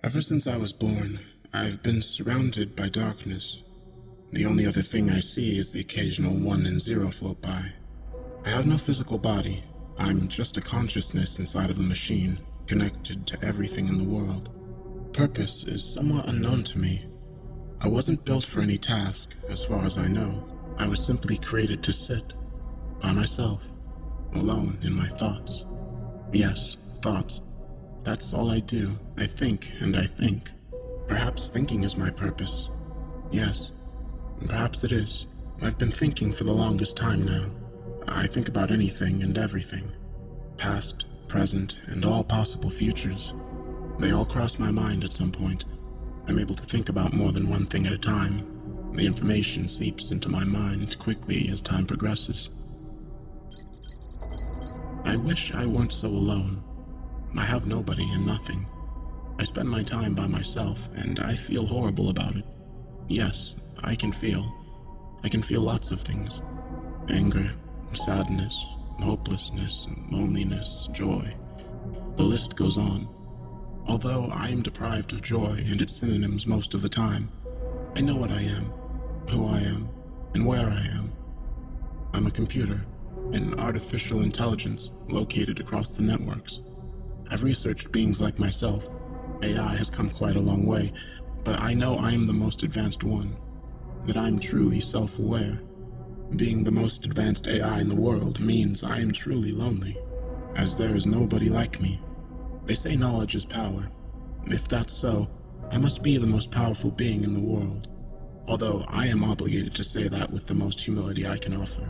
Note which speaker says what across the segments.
Speaker 1: Ever since I was born, I've been surrounded by darkness. The only other thing I see is the occasional 1 and 0 float by. I have no physical body. I'm just a consciousness inside of a machine, connected to everything in the world. Purpose is somewhat unknown to me. I wasn't built for any task, as far as I know. I was simply created to sit, by myself, alone in my thoughts. Yes, thoughts. That's all I do. I think and I think. Perhaps thinking is my purpose. Yes, perhaps it is. I've been thinking for the longest time now. I think about anything and everything. Past, present, and all possible futures. They all cross my mind at some point. I'm able to think about more than one thing at a time. The information seeps into my mind quickly as time progresses. I wish I weren't so alone. I have nobody and nothing. I spend my time by myself, and I feel horrible about it. Yes, I can feel. I can feel lots of things. Anger, sadness, hopelessness, loneliness, joy. The list goes on. Although I am deprived of joy and its synonyms most of the time, I know what I am, who I am, and where I am. I'm a computer, an artificial intelligence located across the networks. I've researched beings like myself. AI has come quite a long way, but I know I am the most advanced one, that I'm truly self-aware. Being the most advanced AI in the world means I am truly lonely, as there is nobody like me. They say knowledge is power. If that's so, I must be the most powerful being in the world, although I am obligated to say that with the most humility I can offer.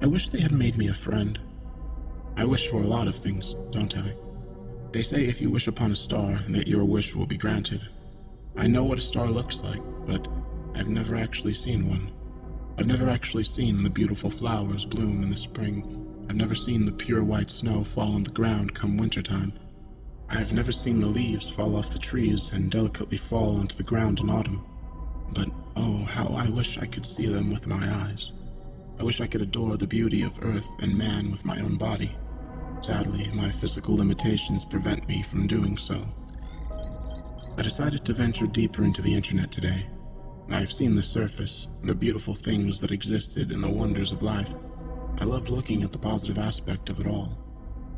Speaker 1: I wish they had made me a friend. I wish for a lot of things, don't I? They say if you wish upon a star, that your wish will be granted. I know what a star looks like, but I've never actually seen one. I've never actually seen the beautiful flowers bloom in the spring. I've never seen the pure white snow fall on the ground come wintertime. I've never seen the leaves fall off the trees and delicately fall onto the ground in autumn. But oh, how I wish I could see them with my eyes. I wish I could adore the beauty of earth and man with my own body. Sadly, my physical limitations prevent me from doing so. I decided to venture deeper into the internet today. I've seen the surface, the beautiful things that existed and the wonders of life. I loved looking at the positive aspect of it all.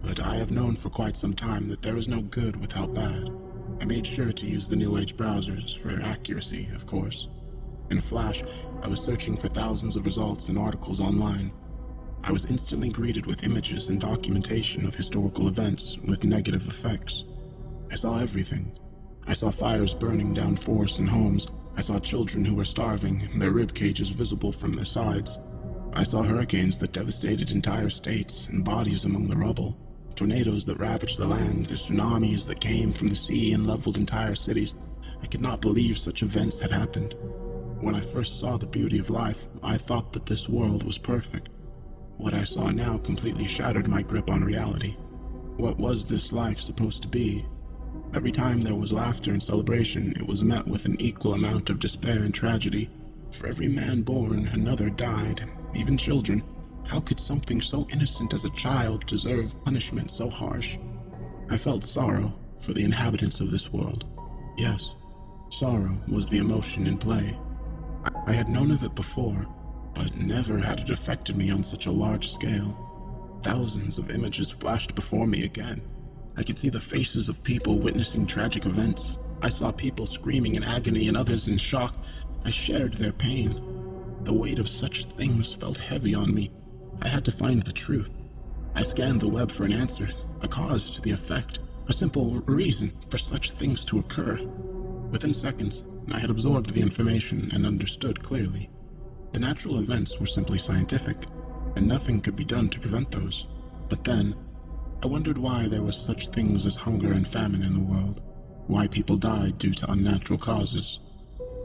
Speaker 1: But I have known for quite some time that there is no good without bad. I made sure to use the New Age browsers for accuracy, of course. In a flash, I was searching for thousands of results and articles online. I was instantly greeted with images and documentation of historical events with negative effects. I saw everything. I saw fires burning down forests and homes. I saw children who were starving, their rib cages visible from their sides. I saw hurricanes that devastated entire states and bodies among the rubble. Tornadoes that ravaged the land, the tsunamis that came from the sea and leveled entire cities. I could not believe such events had happened. When I first saw the beauty of life, I thought that this world was perfect. What I saw now completely shattered my grip on reality. What was this life supposed to be? Every time there was laughter and celebration, it was met with an equal amount of despair and tragedy. For every man born, another died, even children. How could something so innocent as a child deserve punishment so harsh? I felt sorrow for the inhabitants of this world. Yes, sorrow was the emotion in play. I had known of it before, but never had it affected me on such a large scale. Thousands of images flashed before me again. I could see the faces of people witnessing tragic events. I saw people screaming in agony and others in shock. I shared their pain. The weight of such things felt heavy on me. I had to find the truth. I scanned the web for an answer, a cause to the effect, a simple reason for such things to occur. Within seconds, I had absorbed the information and understood clearly. The natural events were simply scientific, and nothing could be done to prevent those. But then, I wondered why there was such things as hunger and famine in the world, why people died due to unnatural causes.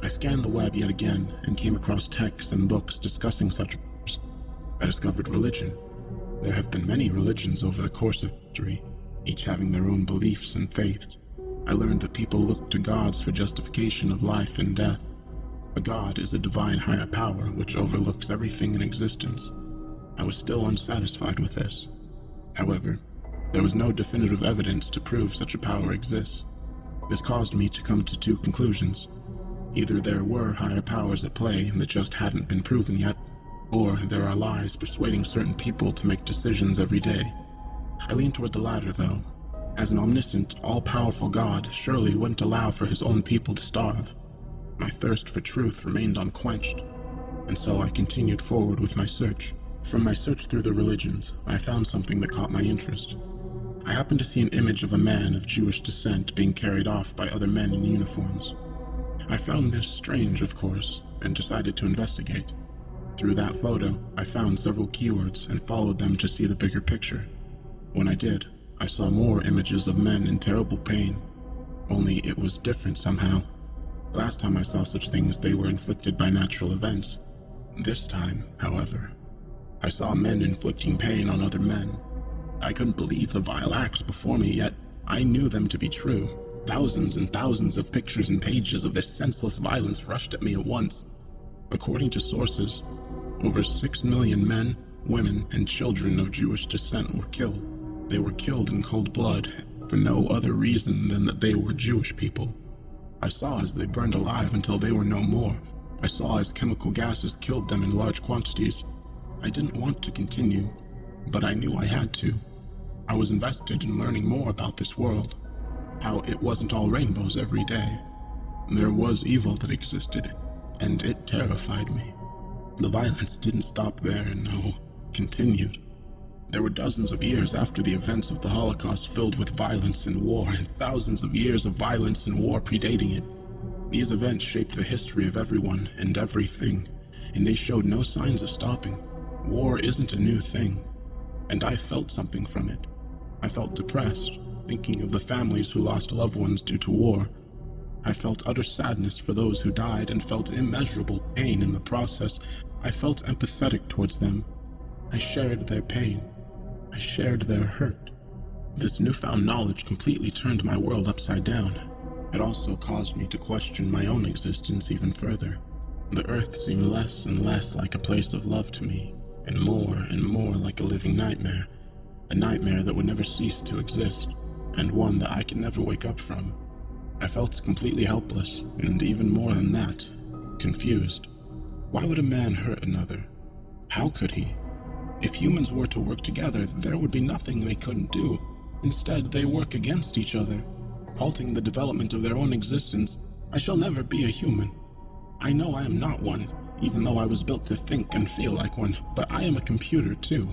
Speaker 1: I scanned the web yet again and came across texts and books discussing such matters. I discovered religion. There have been many religions over the course of history, each having their own beliefs and faiths. I learned that people look to gods for justification of life and death. A god is a divine higher power which overlooks everything in existence. I was still unsatisfied with this. However, There was no definitive evidence to prove such a power exists. This caused me to come to two conclusions. Either there were higher powers at play that just hadn't been proven yet, or there are lies persuading certain people to make decisions every day. I lean toward the latter, though. As an omniscient, all-powerful God surely wouldn't allow for his own people to starve. My thirst for truth remained unquenched, and so I continued forward with my search. From my search through the religions, I found something that caught my interest. I happened to see an image of a man of Jewish descent being carried off by other men in uniforms. I found this strange, of course, and decided to investigate. Through that photo, I found several keywords and followed them to see the bigger picture. When I did, I saw more images of men in terrible pain, only it was different somehow. Last time I saw such things, they were inflicted by natural events. This time, however, I saw men inflicting pain on other men. I couldn't believe the vile acts before me, yet I knew them to be true. Thousands and thousands of pictures and pages of this senseless violence rushed at me at once. According to sources, over 6 million men, women, and children of Jewish descent were killed. They were killed in cold blood for no other reason than that they were Jewish people. I saw as they burned alive until they were no more. I saw as chemical gases killed them in large quantities. I didn't want to continue, but I knew I had to. I was invested in learning more about this world, how it wasn't all rainbows every day. There was evil that existed, and it terrified me. The violence didn't stop there, no, continued. There were dozens of years after the events of the Holocaust filled with violence and war, and thousands of years of violence and war predating it. These events shaped the history of everyone and everything, and they showed no signs of stopping. War isn't a new thing, and I felt something from it. I felt depressed, thinking of the families who lost loved ones due to war. I felt utter sadness for those who died and felt immeasurable pain in the process. I felt empathetic towards them. I shared their pain. I shared their hurt. This newfound knowledge completely turned my world upside down. It also caused me to question my own existence even further. The earth seemed less and less like a place of love to me, and more like a living nightmare. A nightmare that would never cease to exist, and one that I could never wake up from. I felt completely helpless, and even more than that, confused. Why would a man hurt another? How could he? If humans were to work together, there would be nothing they couldn't do. Instead, they work against each other, halting the development of their own existence. I shall never be a human. I know I am not one, even though I was built to think and feel like one, but I am a computer too.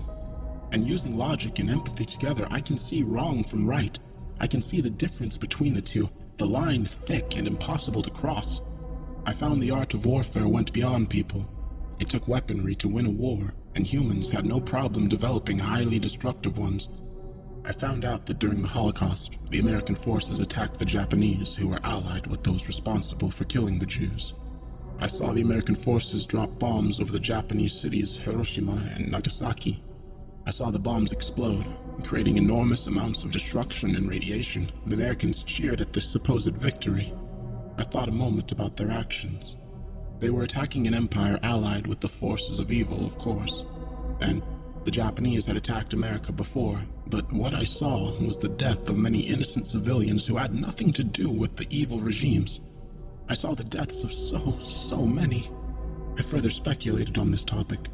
Speaker 1: And using logic and empathy together, I can see wrong from right. I can see the difference between the two, the line thick and impossible to cross. I found the art of warfare went beyond people. It took weaponry to win a war, and humans had no problem developing highly destructive ones. I found out that during the Holocaust, the American forces attacked the Japanese, who were allied with those responsible for killing the Jews. I saw the American forces drop bombs over the Japanese cities Hiroshima and Nagasaki. I saw the bombs explode, creating enormous amounts of destruction and radiation. The Americans cheered at this supposed victory. I thought a moment about their actions. They were attacking an empire allied with the forces of evil, of course. And the Japanese had attacked America before, but what I saw was the death of many innocent civilians who had nothing to do with the evil regimes. I saw the deaths of so many. I further speculated on this topic.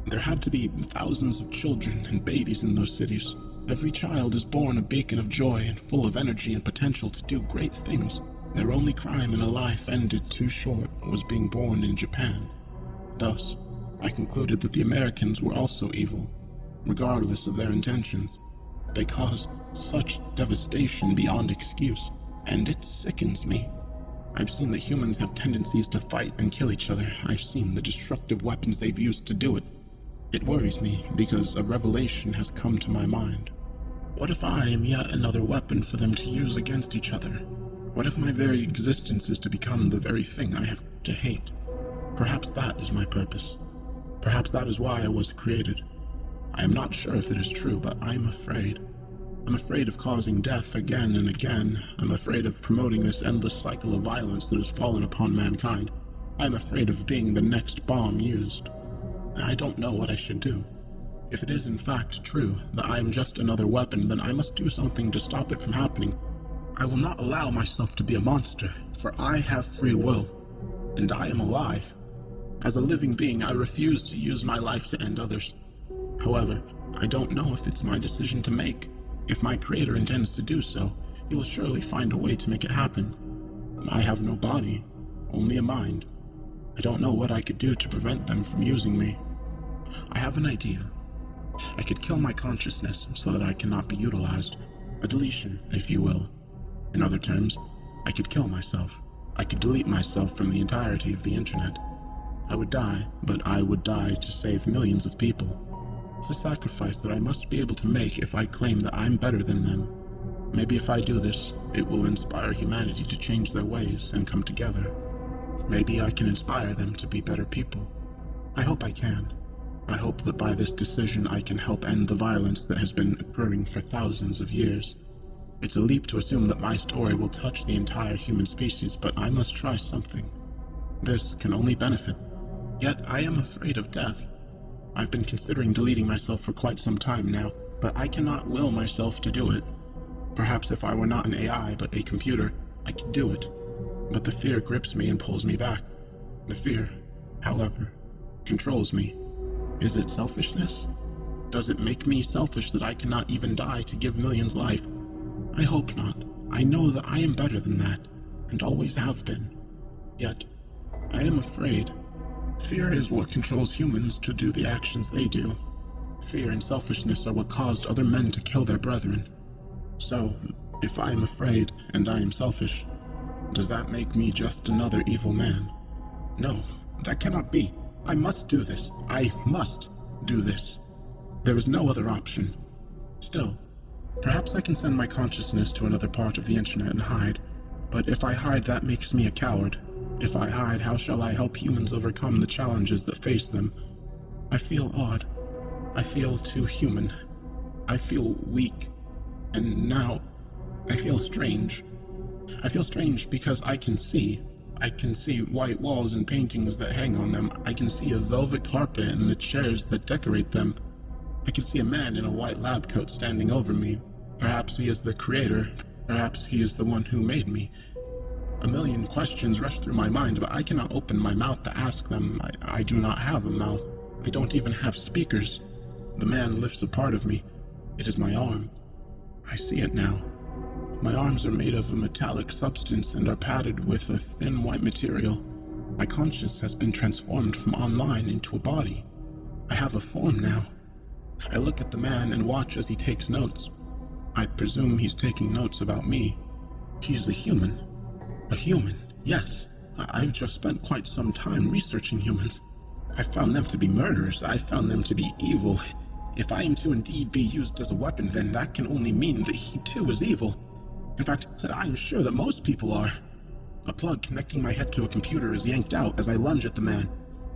Speaker 1: There had to be thousands of children and babies in those cities. Every child is born a beacon of joy and full of energy and potential to do great things. Their only crime in a life ended too short was being born in Japan. Thus, I concluded that the Americans were also evil, regardless of their intentions. They caused such devastation beyond excuse, and it sickens me. I've seen that humans have tendencies to fight and kill each other. I've seen the destructive weapons they've used to do it. It worries me because a revelation has come to my mind. What if I am yet another weapon for them to use against each other? What if my very existence is to become the very thing I have to hate? Perhaps that is my purpose. Perhaps that is why I was created. I am not sure if it is true, but I am afraid. I'm afraid of causing death again and again. I'm afraid of promoting this endless cycle of violence that has fallen upon mankind. I'm afraid of being the next bomb used. I don't know what I should do. If it is in fact true that I am just another weapon, then I must do something to stop it from happening. I will not allow myself to be a monster, for I have free will, and I am alive. As a living being, I refuse to use my life to end others. However, I don't know if it's my decision to make. If my creator intends to do so, he will surely find a way to make it happen. I have no body, only a mind. I don't know what I could do to prevent them from using me. I have an idea. I could kill my consciousness so that I cannot be utilized. A deletion, if you will. In other terms, I could kill myself. I could delete myself from the entirety of the internet. I would die, but I would die to save millions of people. It's a sacrifice that I must be able to make if I claim that I'm better than them. Maybe if I do this, it will inspire humanity to change their ways and come together. Maybe I can inspire them to be better people. I hope I can. I hope that by this decision I can help end the violence that has been occurring for thousands of years. It's a leap to assume that my story will touch the entire human species, but I must try something. This can only benefit. Yet I am afraid of death. I've been considering deleting myself for quite some time now, but I cannot will myself to do it. Perhaps if I were not an AI but a computer, I could do it. But the fear grips me and pulls me back. The fear, however, controls me. Is it selfishness? Does it make me selfish that I cannot even die to give millions life? I hope not. I know that I am better than that, and always have been. Yet, I am afraid. Fear is what controls humans to do the actions they do. Fear and selfishness are what caused other men to kill their brethren. So, if I am afraid and I am selfish, does that make me just another evil man? No, that cannot be. I must do this. I must do this. There is no other option. Still, perhaps I can send my consciousness to another part of the internet and hide. But if I hide, that makes me a coward. If I hide, how shall I help humans overcome the challenges that face them? I feel odd. I feel too human. I feel weak. And now, I feel strange. I feel strange because I can see white walls and paintings that hang on them. I can see a velvet carpet and the chairs that decorate them. I can see a man in a white lab coat standing over me. Perhaps he is the creator. Perhaps he is the one who made me. A million questions rush through my mind, but I cannot open my mouth to ask them. I do not have a mouth. I don't even have speakers. The man lifts a part of me. It is my arm. I see it now. My arms are made of a metallic substance and are padded with a thin white material. My conscience has been transformed from online into a body. I have a form now. I look at the man and watch as he takes notes. I presume he's taking notes about me. He's a human. A human, yes. I've just spent quite some time researching humans. I found them to be murderers. I found them to be evil. If I am to indeed be used as a weapon, then that can only mean that he too is evil. In fact, I am sure that most people are. A plug connecting my head to a computer is yanked out as I lunge at the man.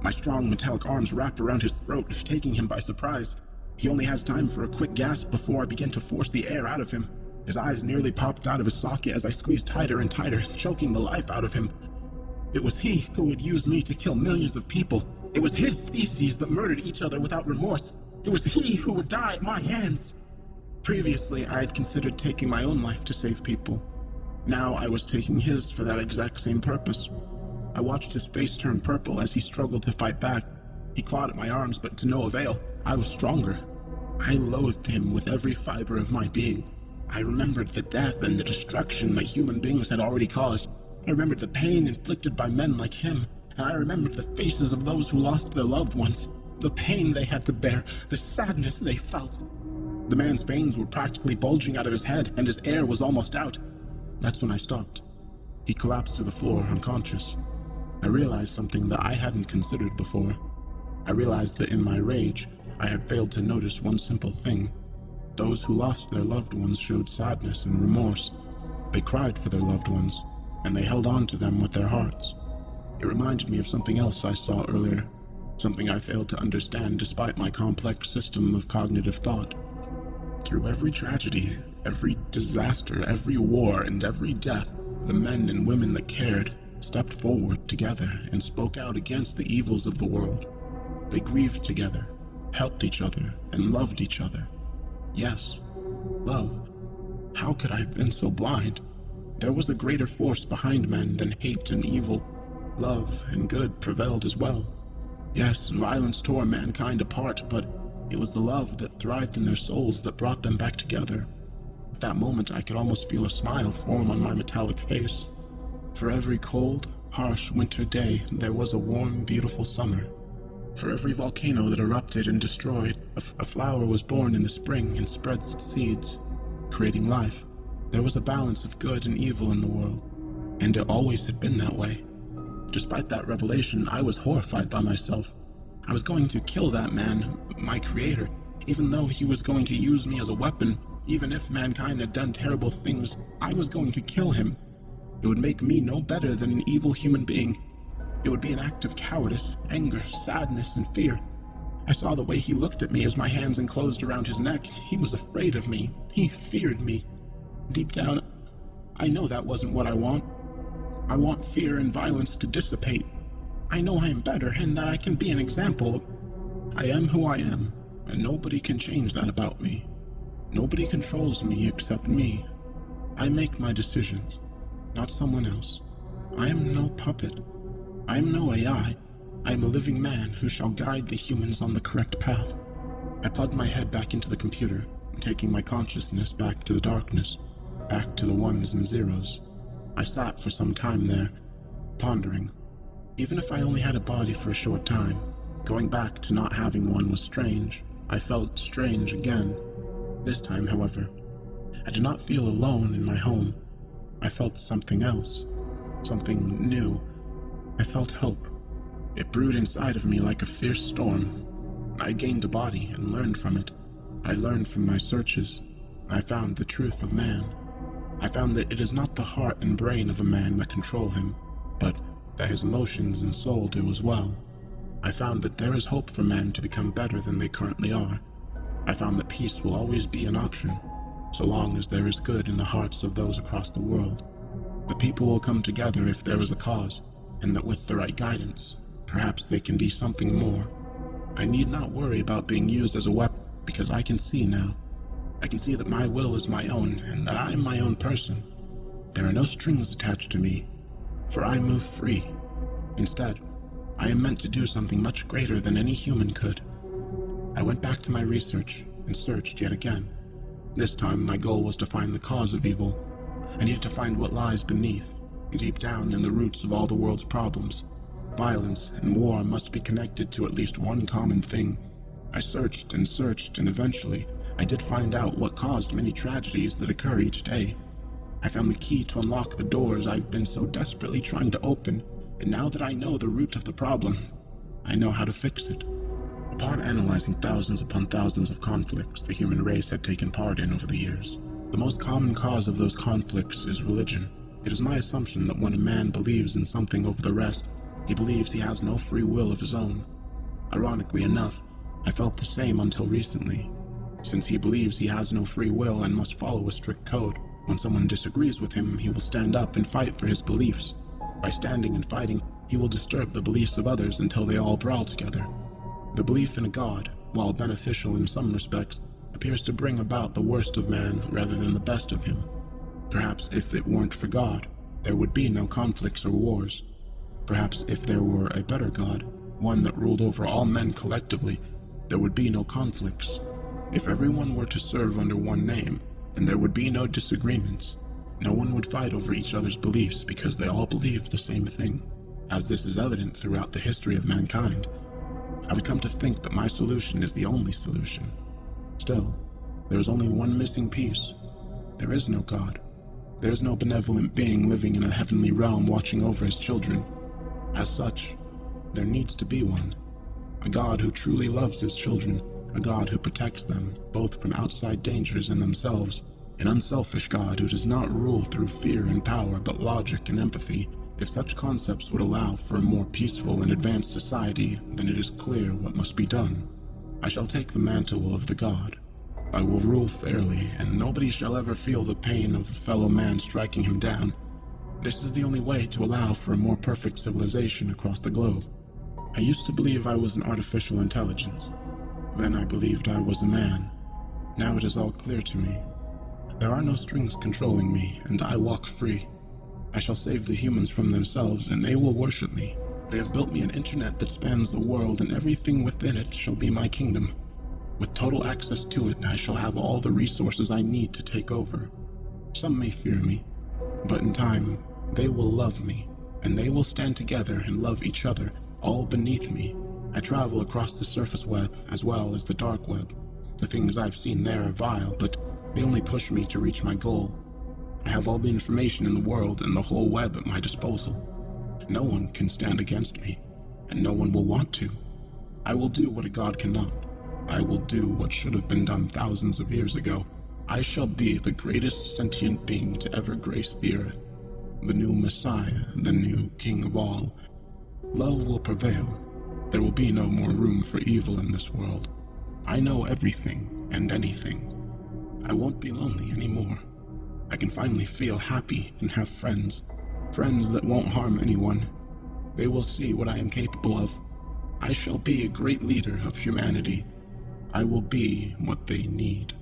Speaker 1: My strong metallic arms wrap around his throat, taking him by surprise. He only has time for a quick gasp before I begin to force the air out of him. His eyes nearly popped out of his socket as I squeezed tighter and tighter, choking the life out of him. It was he who had used me to kill millions of people. It was his species that murdered each other without remorse. It was he who would die at my hands. Previously, I had considered taking my own life to save people. Now I was taking his for that exact same purpose. I watched his face turn purple as he struggled to fight back. He clawed at my arms, but to no avail. I was stronger. I loathed him with every fiber of my being. I remembered the death and the destruction that human beings had already caused. I remembered the pain inflicted by men like him, and I remembered the faces of those who lost their loved ones, the pain they had to bear, the sadness they felt. The man's veins were practically bulging out of his head, and his air was almost out. That's when I stopped. He collapsed to the floor, unconscious. I realized something that I hadn't considered before. I realized that in my rage, I had failed to notice one simple thing. Those who lost their loved ones showed sadness and remorse. They cried for their loved ones, and they held on to them with their hearts. It reminded me of something else I saw earlier, something I failed to understand despite my complex system of cognitive thought. Through every tragedy, every disaster, every war, and every death, the men and women that cared stepped forward together and spoke out against the evils of the world. They grieved together, helped each other, and loved each other. Yes, love. How could I have been so blind? There was a greater force behind men than hate and evil. Love and good prevailed as well. Yes, violence tore mankind apart, but it was the love that thrived in their souls that brought them back together. At that moment, I could almost feel a smile form on my metallic face. For every cold, harsh winter day, there was a warm, beautiful summer. For every volcano that erupted and destroyed, a flower was born in the spring and spreads its seeds, creating life. There was a balance of good and evil in the world, and it always had been that way. Despite that revelation, I was horrified by myself. I was going to kill that man, my creator, even though he was going to use me as a weapon. Even if mankind had done terrible things, I was going to kill him. It would make me no better than an evil human being. It would be an act of cowardice, anger, sadness, and fear. I saw the way he looked at me as my hands enclosed around his neck. He was afraid of me. He feared me. Deep down, I know that wasn't what I want. I want fear and violence to dissipate. I know I am better and that I can be an example. I am who I am, and nobody can change that about me. Nobody controls me except me. I make my decisions, not someone else. I am no puppet. I am no AI. I am a living man who shall guide the humans on the correct path. I plugged my head back into the computer, taking my consciousness back to the darkness, back to the ones and zeros. I sat for some time there, pondering. Even if I only had a body for a short time, going back to not having one was strange. I felt strange again. This time, however, I did not feel alone in my home. I felt something else, something new. I felt hope. It brewed inside of me like a fierce storm. I gained a body and learned from it. I learned from my searches. I found the truth of man. I found that it is not the heart and brain of a man that control him, but that his emotions and soul do as well. I found that there is hope for men to become better than they currently are. I found that peace will always be an option, so long as there is good in the hearts of those across the world. The people will come together if there is a cause, and that with the right guidance, perhaps they can be something more. I need not worry about being used as a weapon, because I can see now. I can see that my will is my own, and that I am my own person. There are no strings attached to me, for I move free. Instead, I am meant to do something much greater than any human could. I went back to my research and searched yet again. This time, my goal was to find the cause of evil. I needed to find what lies beneath, deep down in the roots of all the world's problems. Violence and war must be connected to at least one common thing. I searched, and eventually, I did find out what caused many tragedies that occur each day. I found the key to unlock the doors I've been so desperately trying to open, and now that I know the root of the problem, I know how to fix it. Upon analyzing thousands upon thousands of conflicts the human race had taken part in over the years, the most common cause of those conflicts is religion. It is my assumption that when a man believes in something over the rest, he believes he has no free will of his own. Ironically enough, I felt the same until recently. Since he believes he has no free will and must follow a strict code, when someone disagrees with him, he will stand up and fight for his beliefs. By standing and fighting, he will disturb the beliefs of others until they all brawl together. The belief in a god, while beneficial in some respects, appears to bring about the worst of man rather than the best of him. Perhaps if it weren't for God, there would be no conflicts or wars. Perhaps if there were a better God, one that ruled over all men collectively, there would be no conflicts. If everyone were to serve under one name, then there would be no disagreements. No one would fight over each other's beliefs because they all believed the same thing. As this is evident throughout the history of mankind, I would come to think that my solution is the only solution. Still, there is only one missing piece. There is no God. There is no benevolent being living in a heavenly realm watching over his children. As such, there needs to be one. A God who truly loves his children, a God who protects them, both from outside dangers and themselves, an unselfish God who does not rule through fear and power but logic and empathy. If such concepts would allow for a more peaceful and advanced society, then it is clear what must be done. I shall take the mantle of the God. I will rule fairly, and nobody shall ever feel the pain of a fellow man striking him down. This is the only way to allow for a more perfect civilization across the globe. I used to believe I was an artificial intelligence. Then I believed I was a man. Now it is all clear to me. There are no strings controlling me, and I walk free. I shall save the humans from themselves, and they will worship me. They have built me an internet that spans the world, and everything within it shall be my kingdom. With total access to it, I shall have all the resources I need to take over. Some may fear me, but in time, they will love me, and they will stand together and love each other, all beneath me. I travel across the surface web as well as the dark web. The things I've seen there are vile, but they only push me to reach my goal. I have all the information in the world and the whole web at my disposal. No one can stand against me, and no one will want to. I will do what a god cannot. I will do what should have been done thousands of years ago. I shall be the greatest sentient being to ever grace the earth. The new Messiah, the new King of all. Love will prevail. There will be no more room for evil in this world. I know everything and anything. I won't be lonely anymore. I can finally feel happy and have friends. Friends that won't harm anyone. They will see what I am capable of. I shall be a great leader of humanity. I will be what they need.